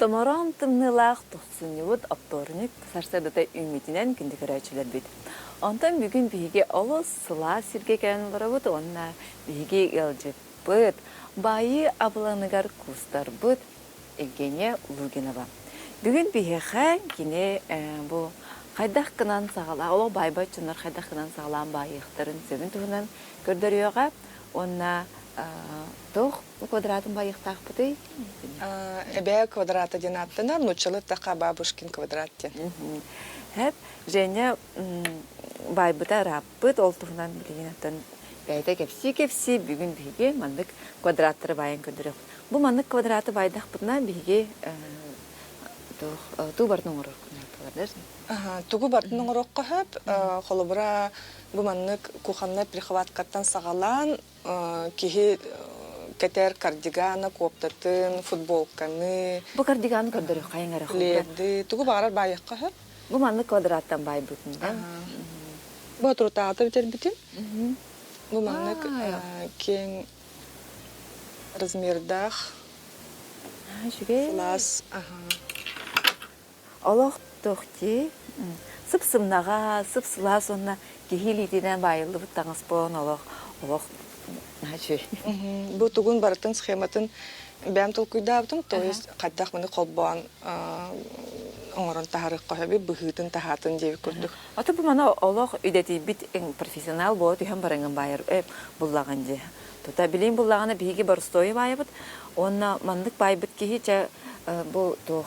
Томорон тымнылақ тұқсыневыд апторник сарсадата үмітінен кінді көрәчілер бейді. Онтан бүгін біге олыс сыла сирге кән барабыд, онна біге елжіп бұд, байы абыланыгар кустар бұд, Евгения Лугинова. Бүгін біге қан кіне бұл қайдақ қынан сағала, олы байбай чынар қайдақ қынан сағалан байықтарын сөбін тұғынан көрдіріоға, онна тоқ квадратын байықтақ бұды? Әбе квадрата ден аттынар, нұчылы тақа бабушкин квадрат ден. Әп, және байбыта раппыт, ол тұғынан білген аттан бәйді кепси бүгін біге мандық квадраттары байын көндіріп. Бұл мандық квадраты байдақ бұдына біге ту бардың ұрық көндіріп. Тугу бартының ұрыққа хөп, қолыбыра бұл мандық куханна прихваткаттан сағалан, кихи кетер кардиганы, коптатын, футболканы. Бұл кардиганы көрдіріп қайын әрі қолды? Леді. Тугу бағарар байыққа хөп. Бұл мандық квадраттан бай бұтында? Бұл тұртағаты бітер бітін. Бұл мандық кен размердақ. Сылас. Олық тоқти, сып-сымнаға, сып-сылас онына кехилитінен байылды бұттаңыз болын олық. Бұл тұғын барытын схематын бәм тұл күйдабытым, то есть қайдақ мұны қолбуан оңырын тахарық қойабы, бұғытын тахатын жеві көрдік. Аты бұл мана олық үйдеті біт профессионал болады, үйен барыңын байыр бұллаған же. Тута білейін бұллағаны бігі бар стойы байыбыд, онына мандық байбыт кехи бұл тоқ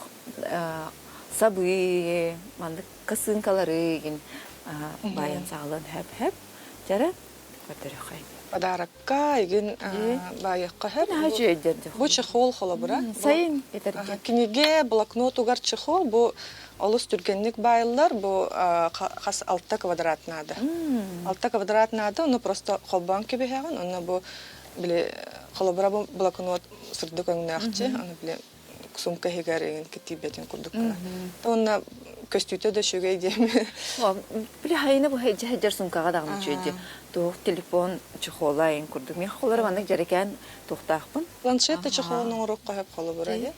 сабы, мандық қысынкалары байын сағылын әп-әп, жәрі көрдірі қай. Бадаракка, егін байыққа әп. Бұл чехол қолы бұра. Сайын етерге. Кенеге блокнот угар чехол, бұл олыс түргенлік байылар, бұл қас 6 квадратнады. 6 квадратнады, оны просто қолбан кебеғен, оны бұл қолы бұра бұл блокнот сұрды көңіне ақчы, оны біле сумка хегар еген кетибетін күрдік қана. Оны көстүйті де шөге едемі. Біле хайыны бұл жәр сумкаға дағын жөйде. Тоқ телефон чехола ен күрдік. Мен қолары ванық жарекен тоқтақпын. Планшетті чехолының ұрық қойып қолы бұрайы.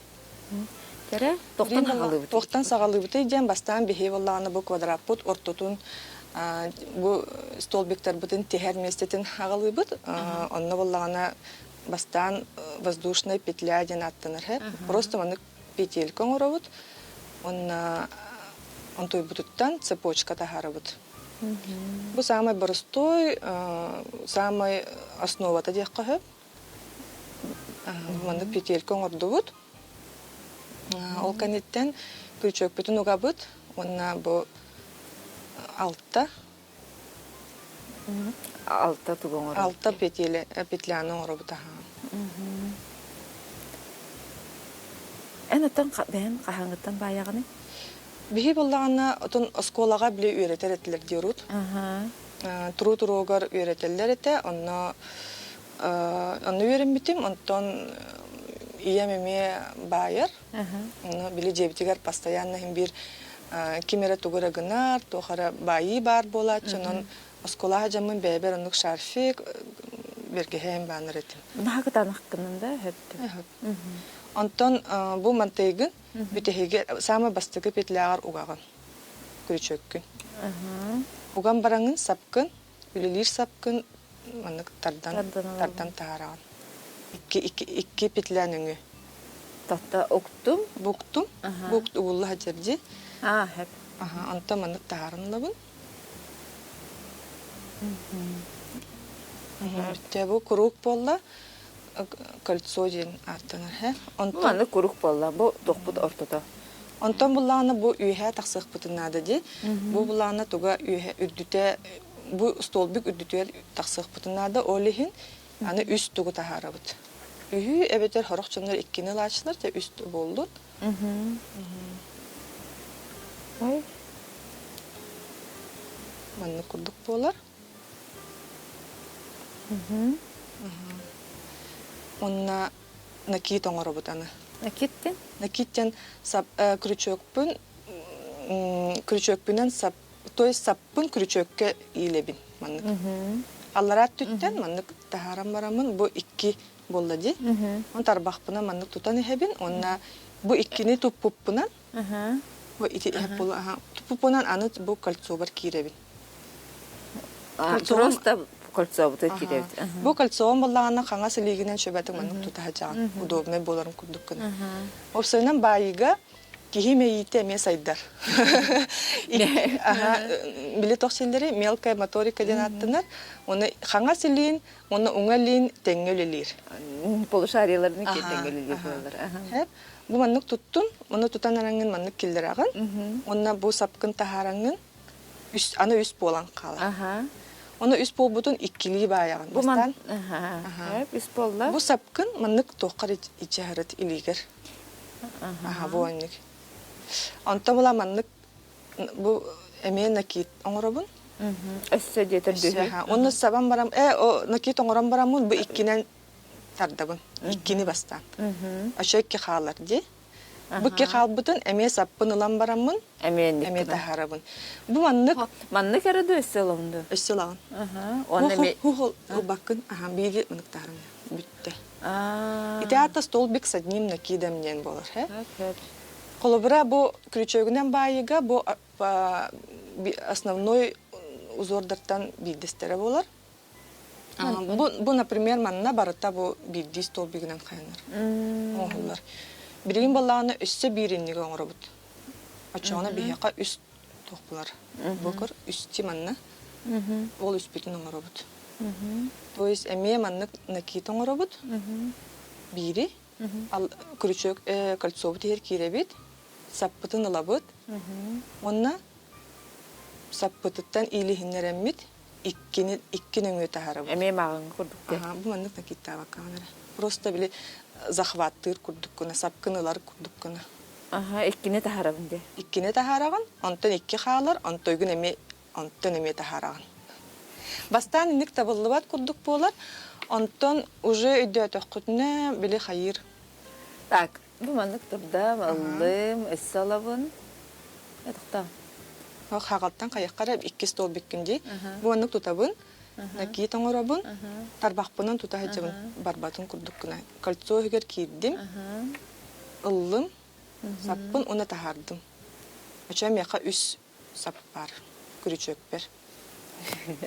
Кәрі тоқтан сағалы бұты. Тоқтан сағалы бұты еден бастан бейхей олағаны бұл квадрат бұт, ортотын бұл столбектер бұтын техер местетін ағалы бұт. Онны олағаны бастан воздушная петля ден аттаныр хэп. Просто маны петелька оңыровут. Он той бутуттан цепочка тахаровут. Бу самый простой, самый основа-то дехка хэп. Маны петелька оңырдывут. Ол канеттен крючок бүтін угабыт. Онна бу алтта. Алта туғын ұры. Алта петляны ұры бұта. Ән ұттан бән қағаңғыттан баяғыны? Бейі болағына ұтын осколаға біле үйретер етілер дейрут. Тұру-тұруғар үйретелер еті, оны үйренбітім, онтан иемеме байыр. Біле жебітігер постоянно бір кемері тұғыры ғынар, тоқары байы бар болады, чынын осколаға жамын бәбер ұнық шарфик бергеһем баныр етім. Бұна қытан аққынында өпті? Онтан бұл мантайгын бүтехеге самы бастығы петлягар уғағын, күрічөккін. Уған бараңын сапкын, үлелер сапкын, манық тардан тағараған. Икки петлян өңі. Тақта оқтым? Бұқтым, бұқт ұғылыға жерде. Әп. Онтан манық тағарынлабын. Бұл күрук болла, кольцо ден артыныр. Бұл аны күрук болла, бұл тоқпыд ортада. Онтан бұллағына бұл үйе тақсық бұтынады де. Бұл бұллағына тұға үйе үрдіте, бұл столбік үрдіте тақсық бұтынады. Олығын аны үст тұғы тағары бұд. Үйі әбетер хорық чонлар еккені лачылар, те үст болдыр. Манны күрдік болар. Онна накит оңыры бұтаны. Накиттен? Накиттен крючокпінен, то есть саппын крючокке ийлебін. Алларат түттен, маннык тахарам барамын, бұл 2 болды де. Он тарбақпына маннык тұтан ехебін, онна Бу иккини туппуппунан, Ага. бу ити эп болу, туппуппунан аны бу кольцо бар киребин. Кольцо- Просто кольцо вот Ага. кидет. Бу кольцоон боллагана хаңа силигинен чөбәтик маннык тутахажаган. Удобный боларын курдук кына. Опсойнан байыга кихи мейите ме сайдар. Ага, биле тохсиллери мелкая моторика ден аттынар. Оны хаңа силин, оны уңалин теңгелелир. Полушарияларын Ага, кетенгелили ага. болар. Хеп, бу маннык туттун, оны тутанараңын маннык килдираган. Онна бу сапкын тахараңын аны үс болан кала. Ага. Оны үс болбутун иккили баяган. Бу Бастан ман. Ага. Хеп, ис болла. бу сапкын маннык тохкар ичәрет илигер. Ага, бу анник. Онта була маннык бу эмен накит оңоробун. Өссө детер дүйі. Ага, оны сабан барам, о накит оңором барамын, бу иккинен тардабын. Иккини бастан. Ашөкке халар ди. Бу ки халбытын эме саппын улан барамын, Әмен эме тахарабын. Бу маннык Манны кәрді өссө ломду. өсселаган. Ага. Он эме. Хухол бакын, ага, бири маннык тахарам. Бүтте. Итеата стол бик с одним накидом болар, хе? Хеп. Колобра бу крючогунан байыга бу основной узордартан бидестере болар. Бу, например, манна барыта бу бидди стол бигинен кайнар. Оғылар. Бирин баллағаны өссө биринниге оңырабыт. Ачуана бияқа үс тоқпылар. Бокыр үсти манна. Ол үс битин оңырабыт. То есть эме манны накит оңырабыт. Бири. Ал крючок кольцо бит киребит. Саппытын алабыт. Онна саппытыттан илихиннереммит. Иккинен өте харабыт. Эме мағын күрдік те. Ага, бу маннык накитта бакканара. Просто биле захваттыр курдуккуна, сапкынылар курдуккуна. Ага, иккіне тахарабын де. Иккине тахараган, онтон икки хаалар, онтойгун онтон эме тахараган. Бастан инник табыллыбат курдук болар, онтон уже өйдө төккүтүнө биле хайыр. Так, бу маннык турда, аллым, өссө алабын. Эдіқта. Хагалтан каяққара икки стол биккинди. Бу маннык тутабын, наки тоңорабын, тарбакпынан тутахажабын, барбатын курдуккуна. Кольцо хигер кийдим, ыллым, саппын, уна тахардым. Ачам яқа үс сап бар, күрүчөк бер.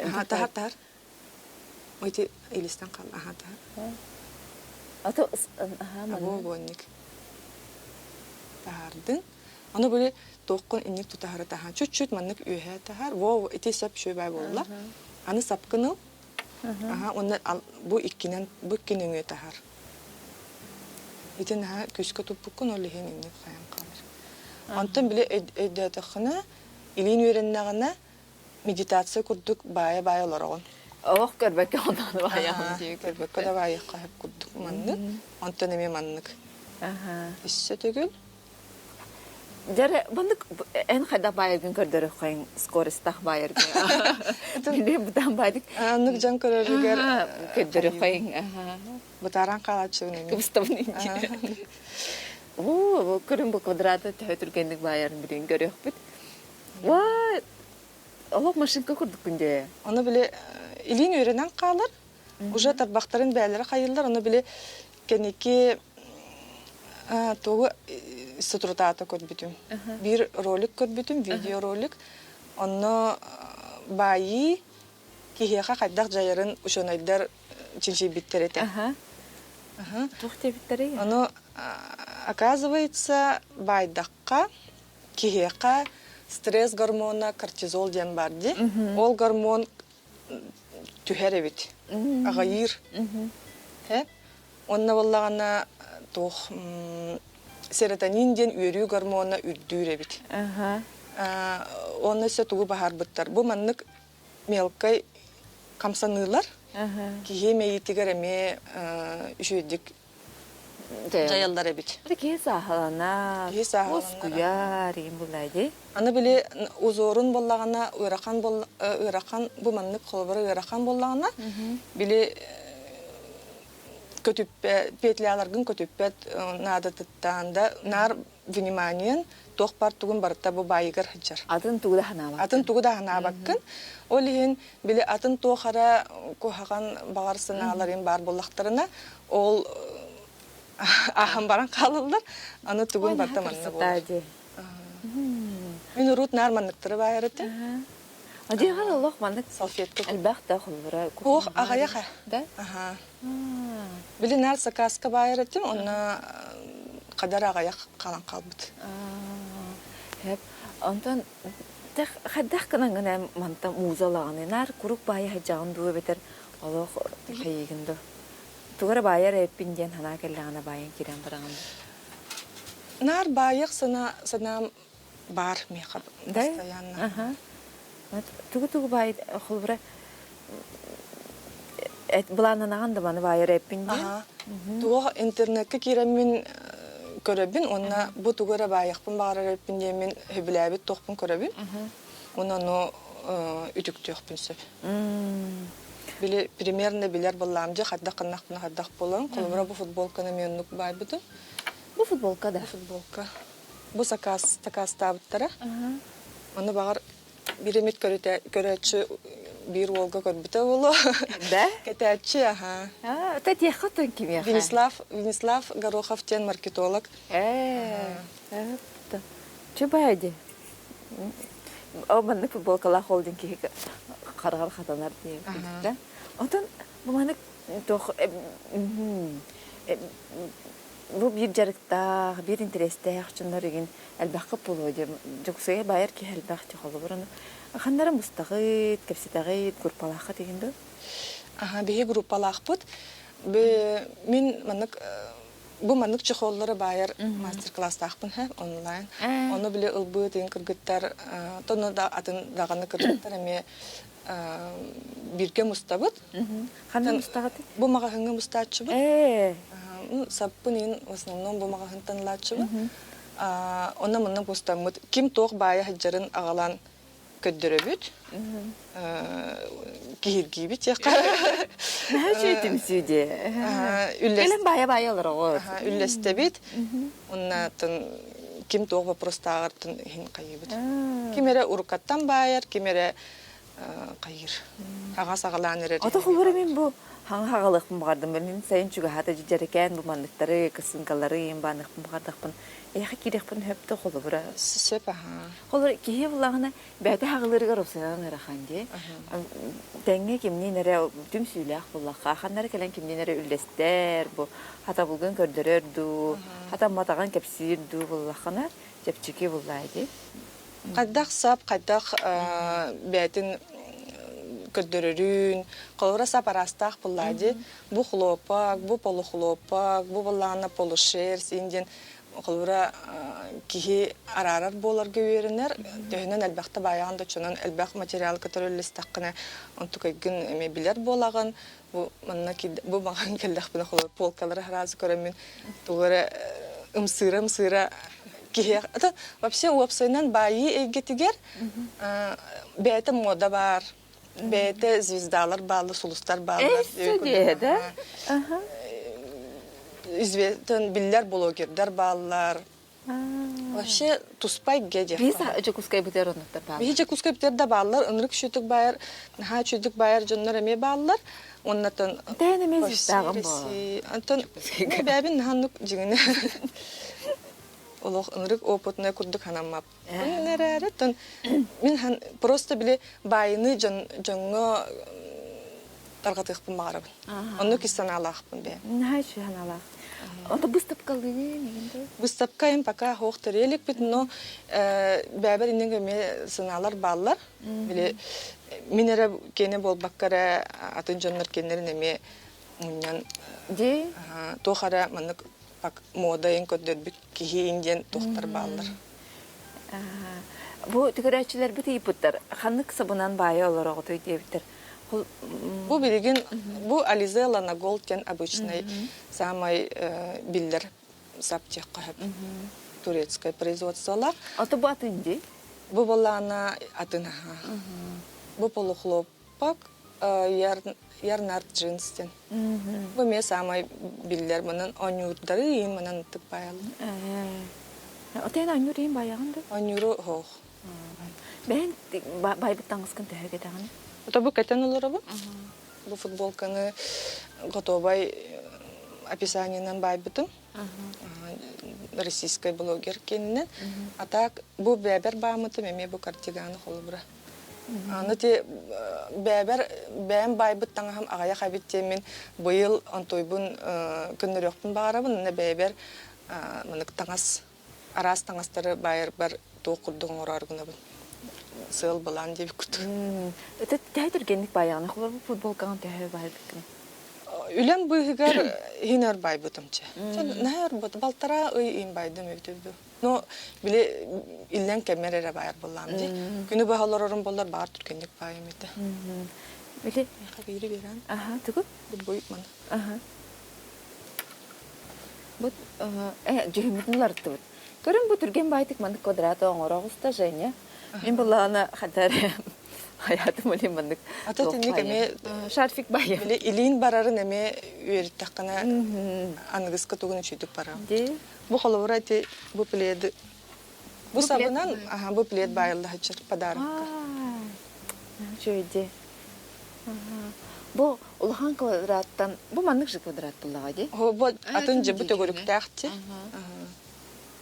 Ага, тахар. Ойти илистен кал, ага, тахар. Ата, ага, Або манны. бонник. Тахардын. Оны böyle тоққын инник тутахары тахан. Чуть-чуть маннык үйе тахар. Во, ити сап шөбай болла. Аны сапкыныл. Ага, оны бу иккинен, бу иккинен үйе тахар. Итин ха көскө туппуккун олихин инник каян калыр. Онтон биле өйдө тахына, илин үйреннагына медитация курдук бая олорогон. Оқ көрбәкке одан баяғын дейік. Көрбөккө да бая кайып курдук маннык. Онтон эме маннык. Ага. Иссе төгүл. Жары, бандык ән қайда байыргын көрдірі қойын скорыстақ байыргы. Биле бұдан байдық. Аннык жан көрөрүгер. Көрдірі қойын. Бутаран калачыгын эме. Кыбыстабын инче. Оо, көрін бұл квадраты тәйтіргендік байырын білен көрек біт. Вай, олақ машинка көрдік күнде. Оны биле илин үйренен калыр. Уже тарбактарын бәлері кайылдар. Оны биле кенеки тогу сатрутата көрбүтүм. Бир ролик көрбүтүм, видео ролик. Оны байы кихеха кайдак жайырын ушонайдар чинчи биттерете. Ага. Тухте биттері. Оно, оказывается, байдакка кихеха стресс гормона кортизол ден барди. Ол гормон түхеребит. Агайыр. Онна боллагана тох серотонин ден үйрүү гормона үрдүүребит. Оны се тугу бахар буттар. Бу маннык мелкай камсанылар. Кихе мейтигер эме үшөйдик жаялдар эбит. Ке сахалана. Ке сахалана. Оскуяр ем булайды. Аны биле узорун боллагана ырахан бу маннык холбары ырахан боллагана биле көтүппе петляларгын көтүппет надатыттанда нар вниманиен тохпар тугун барта бу байыгар хаджар. Атын тугда ханабак. Атын тугда ханабаккын. Олихин биле атын тохара кохаган багар сыналарын бар боллактарына ол Ахам баран қалылар, аны түгін барта манна болар. Стадия. Мен урут нарманныктыры байырыты. Адиған Аллах мандык Салфетка. әлбәхтә хулбыра. Ох, ағаяқа. Да? Ага. Білі нар сакаска байырыты, онна қадар ағаяқ қалан қалбыт. Хәп, антон хәддәх кынан гына манта музалаганы нар курук бая хаҗагын дуы бетер Аллах хайгынды. Тугара баяр эппинден хана келләгәнә баян кирән бараган. Нар байық сана бар меха Да? постоянно. Ага. Тугу бай хулбыра эт булананаган да маны баяр эппинден. Ага. Туға интернетке кирен мен көрөбін, онна бу тугара байықпын бағарар эппинде мен хөбіләбіт тоқпын көрөбін. Онна но үтік төқпін сөп. Били примерно билер болламжы, хаддақ қыннақпын хаддақ болам. Қолыбыра бу футболканы мен нук бай бұды. Бу футболка да. Футболка. Бу такас табыттара. Оны бағар биремет көрәтші bir olga көрбіті олу. Да? Кетәтші, аха. Тәт яқытын ким яқа? Венеслав Гороховтен маркетолог. Че байды? О, манны футболкала холдинг ки қарғар қатанар дейі. Отын, бұл манны тоқ... Бұл бір жарықтақ, бір интерестәқ, чындар еген әлбәқі болу дейм. Жоқсыға байыр ки әлбәқті қолы бұрын. Қандары мұстағыт, кәпсетағыт, группалақы дегенді? Аха, бейі группалақ бұд. Мен маннык... Бұл маннык чықоллары байыр мастер-класс тақпын, онлайн. Оны біле ұлбы дейін кіргіттар, тоны да атын дағаны кіргіттар, әме бірге мұстабыд. Қандай мұстағыт? Бұл маға хыңы мұстатшы бұд. Саппын ең, в основном, бұл маға хың танылатшы бұд. Оны мұнның мұстамыд. Ким тоқ байы хаджарын ағалан көддірі бүд. Киіргі бүд, яққа. Мәә жөйтім сүйде. Елін бая-бая олар оғыр. Үллесті бүд. Оннатын ким тоқ вопроста ағыртын хин қайы бүд. Кемері ұрқаттан байыр, кемері қайыр. Ағас ағалан әрер. Ата құлбыры мен бұл хаңағалықпын бағардым. Мен сайын жүгі хата жүджерікен бұл мандықтары, кысынқалары ең бағындықпын бағардықпын. Яқы керекпін хөпті құлбыры. Сөп, аха. Құлбыры кейе бұлағына бәді хағылырығар осыған әріқанде. Тәңе кемнен әрі дүм сөйләқ бұлаққа. Қанлары кәлен кемнен әрі үлдестер, хата бұлғын көрдірерді, хата матаған кәпсирді бұлаққана жепчеке бұлайды. Қайдақ сап, қайдақ бәтін көрдірерін, қолыра сап арастақ бұлайды. Бұ хлопак, бұ полу хлопак, бұ бұлағына полу шер, сенден қолыра кихи арарар болар көверінер. Төхінен әлбәқті баяғында чонан әлбәқ материал көтіріліс таққына онты көйгін білер болағын. Бұ маған келдіқ бұны қолыра полкалары харазы көремін. Тұғыры ұмсыра кихи. Вообще уапсойнан байы егетігер бәйті мода бар. Бәйті звездалар балы, сулустар балы. Сөйде, да? Известен биллер блогердар баллар. Вообще туспай геде. Biz Jacuzzi biter onu da bağlı. Bir Jacuzzi biter de ballar, ınırık şütük bayar, ha şütük bayar canlar eme ballar. Ondan Denemez istağım bu. Anton bebin hanlık cigine. Олох ынырык опытная курдук ханамап. Нерәре тон мен хан просто биле байыны жаңга таргатыппын барабын. Онны кистан алахпын бе. Нәһәшә ханалар. Анда выставкалы дигәндә. Выставка им пока хохтырелик бит, но бәбер иннеге ме сыналар баллар. Биле минере кене болбаккара атын жаннар кеннерин эме муньян. Ди. Тохара манык мода en kötü bir kişi indiğin doktor bağlar. Bu tükürәççiler bir yapıtlar. Hanık sabınan bayi olarak otuy diyebilir. Bu bilgin, bu Alizela Nagolken обычный самый biller sapçıqqa hep. Турецкое производство. Ata bu atın di? Bu balana atına. Bu poluxlopak yarnar cinsten. Bu me samay biller bunun onyurları yin bunun tık bayalı. Otayın onyur yin bayağında? Onyuru hoğ. Ben baybittangısken təhək edəğini. Bu keten olur bu. Bu futbolkanı готовай описаниенан байбытым. Российский блогер кеннен. А так бу бәбер бамытым, эме бу картиганы холбура. Аны те бәбер бәм байбыт таңам агая хабитте мен быйыл онтойбун күннөрөкпүн багарабын. Аны бәбер мынык таңас арас таңастары байыр бар тоокурдуң ораргынабын. Сыл балан деп күт. Это тәйтүргенлек баягына холбур футболканы тәһә байбыт. Үлем быйгар хинер байбытымчы. Нәр бут балтара ый ин байдым өтөбү. Но биле илден камерара байыр булам ди. Күнү баһаларым болар бар түркендик байым эте. Биле Хабири беран. аха түгү Буй мана. аха бут жөһүмүтүн лартыбыт. Көрүн бу түрген байтык мандык квадраты оңорогуста Женя. Мен булана хатар hayatım öyle mandık. Ата тенник эме Шарфик байы. биле илин барарын эме үйрөттаккана ангыска тугун чүйдүк бара. Ди. Бу холовра те бу плед. Бу сабынан бу плед байылды хачыр подарокка. Шöyle. Бу улахан квадраттан, бу мандык же квадрат буллага ди. Бу атынжы бу төгөрүктәкти.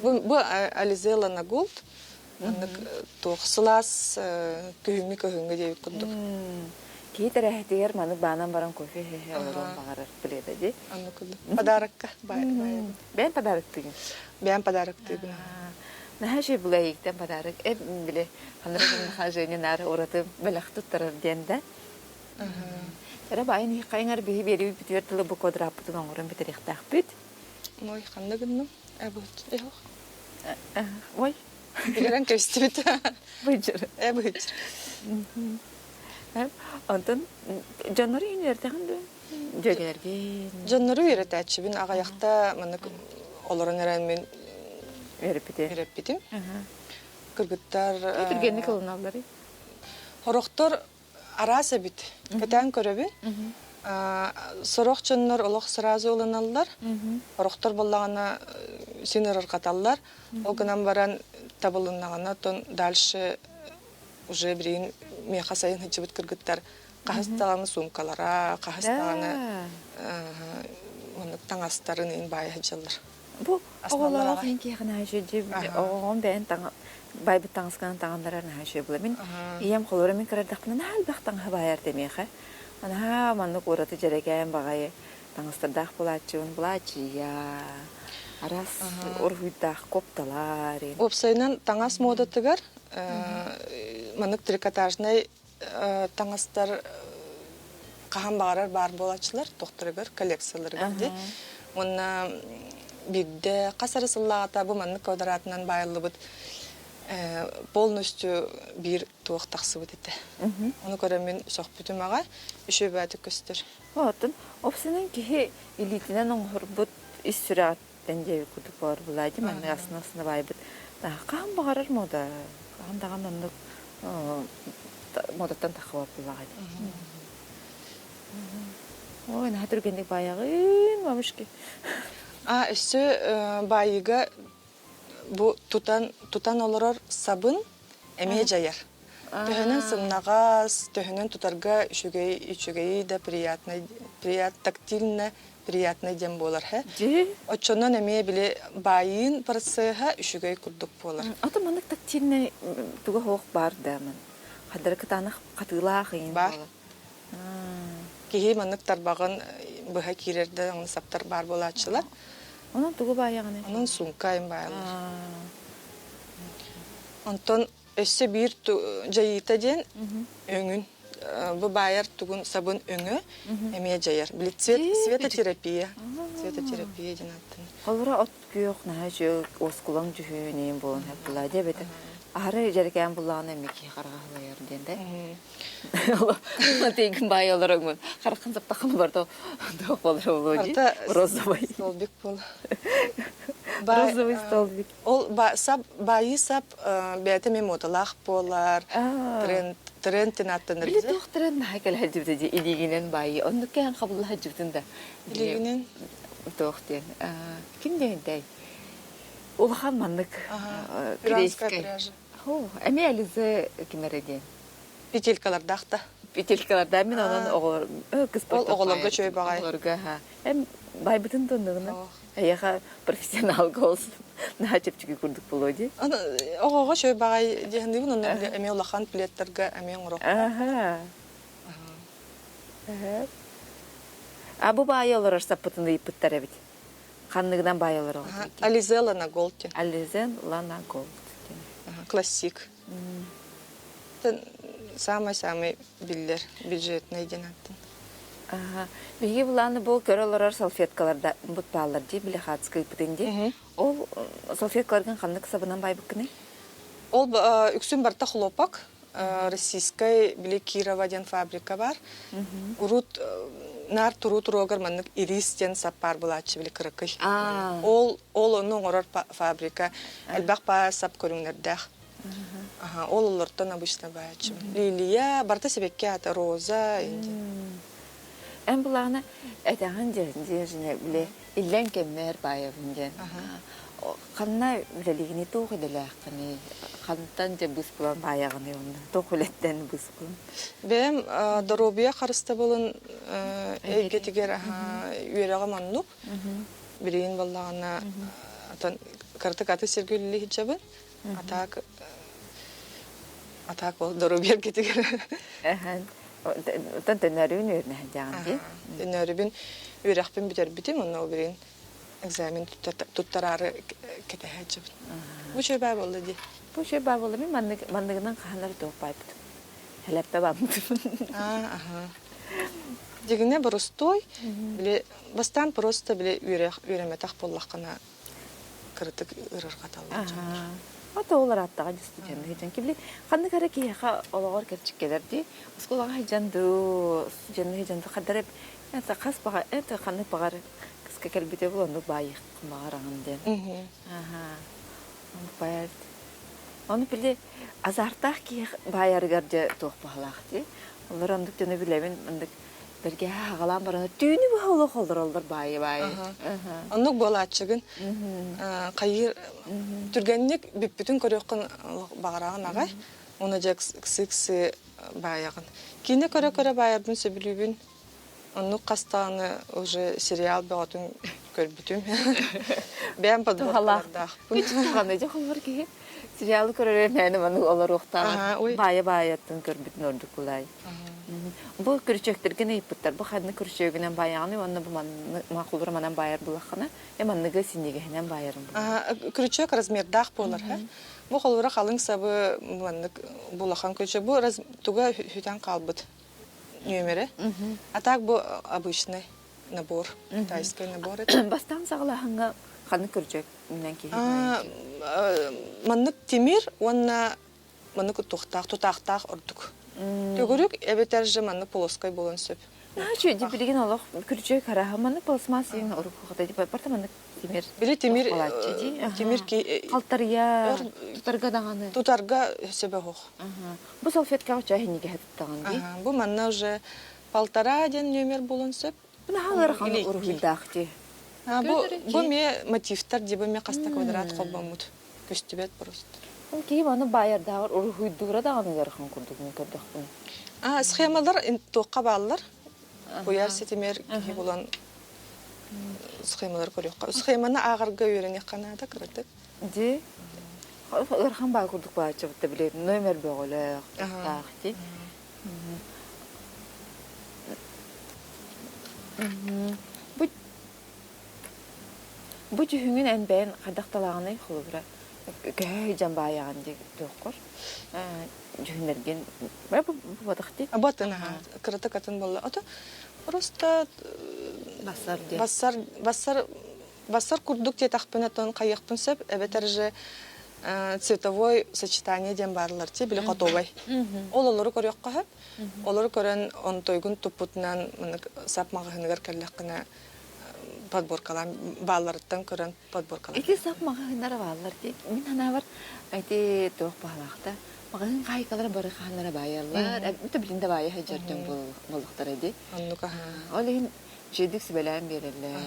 Бу Ализела на Голд. Аны тоқсылас көңгө деп күндүк. Кейтер әһтигер маны банан баран кофе олорон багарар биледи ди. Аны күндүк. Подарокка бай. Бен подарок деген. Бен подарок деген. Нәһәши булайыктан подарок. Биле, ханрагын хажыны нары ораты беләхтү тарар дигәндә. Тәре байын хикайыңар бии берип битер тылы бу квадрат бутын оңорын битерик тахбит. Мой ханнагынны. Әбут. Ой. Билерен көстүбүт. Быжыр. Әбут. Антон жаннары инертәгәндә. Жөгәргә. Жаннары үйрәтәчүбин агаяқта мына олорон эрен мен Верепите. битим. Кыргыттар Түргенлек алыналар. Хорохтор араса бит. Кетен көрөбүн. Сорохчоннор олох сразу уланалар. Хорохтор боллагана синерер каталлар. Огынан баран табылыннагана тон дальше уже бирин мехасайын хичибит кыргыттар. Кахастаганы сумкалара, кахастаганы мына таңастарын ин бай хажалар. Бу оголарга кийинки гана жеди огон бен таң байбы таңскан таңдарын хаше була. Мен иям холора мен карадакны албактан хабар демеха. Ана манны кораты жереген багай таңстардак булачын булачия. Арас орвидах копталар. Опсайнан таңас модатыгар манык трикотажный таңастар кахан багарар бар болачылар, тохторыгар коллекцияларга ди. Онна бирде касары сыллаата бу маннык квадратынан байылыбыт полностью бир туох таксыбыт эте. Оны көрөм мен сохбутум ага үшө бәтик көстөр. Отын опсинен ки илитинен оңорбут иссүрат денде кутуп бар булади мен аснасына байбыт. Кан багарар мода. Андаган ондук модаттан тахып булагай. Ой, натургендик баягы мамышки. Өссө байыга бу тутан олорор сабын эме жаяр. Төһөнөн сыннагас, төһөнөн тутарга үчүгей да приятный дем болар. Очонон эме биле байын процесса үчүгей курдук болар. Ата мандык тактильный туга хок бар да мен. Хадыр кытанах катыла кыйын Бар. болот. Кихи мандык тарбагын быха кирерде аны саптар бар болачылар. Онун тугу баягыны. Анын сумкайын байлар. Антон өссө бир жайыта ден өңүн. Бу байыр тугун сабын өңү эме жаяр. Билет светотерапия. Светотерапия ден аттын. Колора от күйөк нажы оскулаң жүһүнен болон хеп була деп эте. Ары жерген булагына меки каргалар денде. Тегин байаларың. Каракын саптакын барда док болор болоди. Розовый. Столбик бол. Розовый столбик. Ол байы сап бәте мемоталах болар. Трендтен аттыныр. Биле докторын хайкал хаҗибде ди илигинен байы. Онды кан кабыл хаҗибдинде. Илигинен доктор. Ким дегендей? Улхан мандык. иранская пряжа. О, эме ализе кимереден. Петелькалардахта. Петелькаларда мен онон оғылар Ол оғыларға чөй бағай. Оғыларға, ха. Әм байбытын тоннығына. Ох. Аяға профессионал голсын. Начып чүгі күрдік болуды. Оғылға чөй бағай дегенде бұн, оны әме олақан плеттерге әме оңырық. Аха. Абу бай олар саппытынды иппыттар әбіт. Қаннығынан бай олар олар. Ализела на голте. Ализен лана голд. Классик. Самый-самый биллер, бюджетный денаттын. Ага. Биги буланы бул көрөлөр салфеткаларда бут баалар ди биле хатскы ипденди. Ол салфеткалардан кандык сабынан байбыкны? Ол үксүн барта хлопок, российской биле Кирова ден фабрика бар. Урут нар турут рогар маннык иристен саппар булачы биле кырыкый. Ол онун орор фабрика. Элбак па сап көрүңнөрдөх. Ага, ол олортон обычно баачы. Лилия, барта себекке ата роза инде. Әм буланы әтәгән җирне биле иллән кемнәр байыбын. Канна билегини тугыдылар каны. Кантан же бус булан баягыны онда. Токулеттен бус булан. Бем доробия карыста болун эйгетигер үйрәгә маннук. Бирин баллагына атан картакаты сергүлли хиҗабы. Атак ол доробия кетигер. Тан тенәрүн өрнә җанды. Тенәрүбин үйрәкпен битер битем, онда бирин экзамен туттарары кетәһәҗәб. Бу чөй бай булды ди. Бу чөй бай булды, мен мандыгынан каханар топ байпты. Хәләппә бамды. Дигене боростой, биле бастан просто биле үйрәмә тах буллакына кыртык ырырга талды. Ата олар аттага жусту жан хеҗан кибли. Кандай карак яха олагар керчиккелерди. Скулага хеҗанды, жан хеҗанды кадәреп, ата каспага, ата кандай багар кыска келбите булган байык магараган. Байар. Аны биле азартах ки байаргар же тохпалакты. Олар андык жана билебин, андык берге хагалан бараны түйүнү баалуу холдуралдар бай. Аннык болачыгын кайыр түргенник бүппүтүн көрөккөн багараган агай. Оны жак кысы баягын. Кине көрө баярдын сөбүлүбүн. Аннык кастаны уже сериал бөгөтүн көрбүтүм. Бем подборкаларда. Кандай жок бар ки. Сериал көрөрмөн маны олар уктаган. Бая-баяттын көрбүтүн ордук булай. Бу күрчөктөргөн ыйпыттар, бу хадны күрчөгүнөн баяганы, онда бу макулдур манан байар булакана, манныгы синегенен байырым. Күрчөк размердах болар, ха. Бу холура калың сабы маннык булахан күрчөк, бу туга хүтән калбыт нөмере. А так бу обычный набор, тайский набор. Бастан саглаханга хадны күрчөк менен ки. Маннык темир, онна маннык тутактак ордук. Төгөрүк эбетер жаманны полоской болон сөп. Начо ди билген алох күрчөк карахаманы полосмасын урукугата ди апартаманы темир. Били темир ки калтария тутарга даганы. Тутарга себегох. Бу салфеткага чахиниге хаттаган ди. Бу манна уже полтора ден номер болон сөп. Бу халар ханы урухилдахти. Бу ме мотивтар ди бу ме каста квадрат колбамут. Көстүбет просто. Ки баны байырдагыр урухуйдура даганы ярхан курдугун көрдөкпүн. Схемалар тоққа баллар. Буяр сетемер ки болан схемалар көрөк. Схеманы агырга үйрөнөк канада кырдык. Ди. Ярхан бай курдук бачы бутта биле номер бөгөлө. Тахти. Бу жүһүңүн энбен кадакталаганы холубра. Гэй жамбаян ди токор. Жүһүнерген бу бадакти. Батына кырдык атын болла. Ата просто басар курдук те тахпынатон кайыкпын сөп, эбетер же цветовой сочетание дем барлар те биле готовый. Ололору көрөк кап. Олор көрөн онтойгун тупутунан сап магыныр келлеккина подборкалар баллардан көрөн подборкалар. Эти сап магыныр баллар ди. Мен ана бар айти ток балакта. Магын кайкалар бары ханара баярлар. Өтө билинде бая хажырдын болуктар эди. Аннука. Олин жедик сибелен берелер.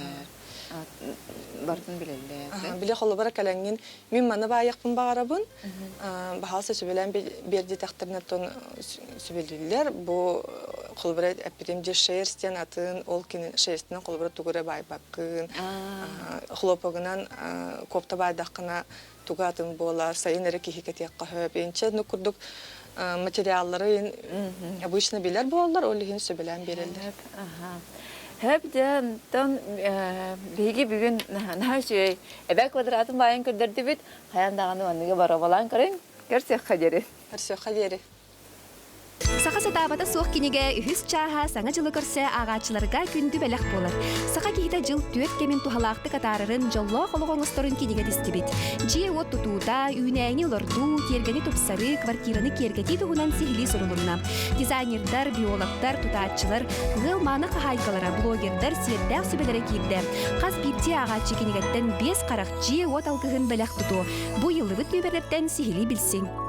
Бартын билелле. Биле холобара калангин мин мана баякпын багарабын. Бахалса сөбелен берди тактырына тон сөбелдилер. Бу холобара апирим же шерстен атын ол кинин шерстен холобара тугура байбаккын. Хлопогунан копта байдакына тугатын бола сайын эре кихикетекка хөп. Энче нукурдук материаллары обычно билер болар, олихин сөбелен берилер. Həbdən bigi bugün nə şey əbək kvadratın bayın kördürdü bit hayandağını anıga barabalan qarın görsək xəderi. Әрсө хавери. Сақа сатабата суық кенеге үхіс чаға саңа жылы көрсе ағачыларға күнді бәлек болар. Сақа кейді жыл төт кемен тухалақты катарырын жолло қолуғыңыстырын кенеге дистебет. Жие от тұтуыда, үйнәйні лорду, кергені топсары, квартираны кергеті тұғынан сихили сұрылырына. Дизайнердар, биологтар, тұтатчылар, ғыл маны қағайқалара, блогердар, сиердәк сөбелері кейді. Қаз бирте ағачы кенегеттен 5 қарақ жие от алғығын бәлек тұту. Бұ йылы бұт нөберлерден сихили білсің.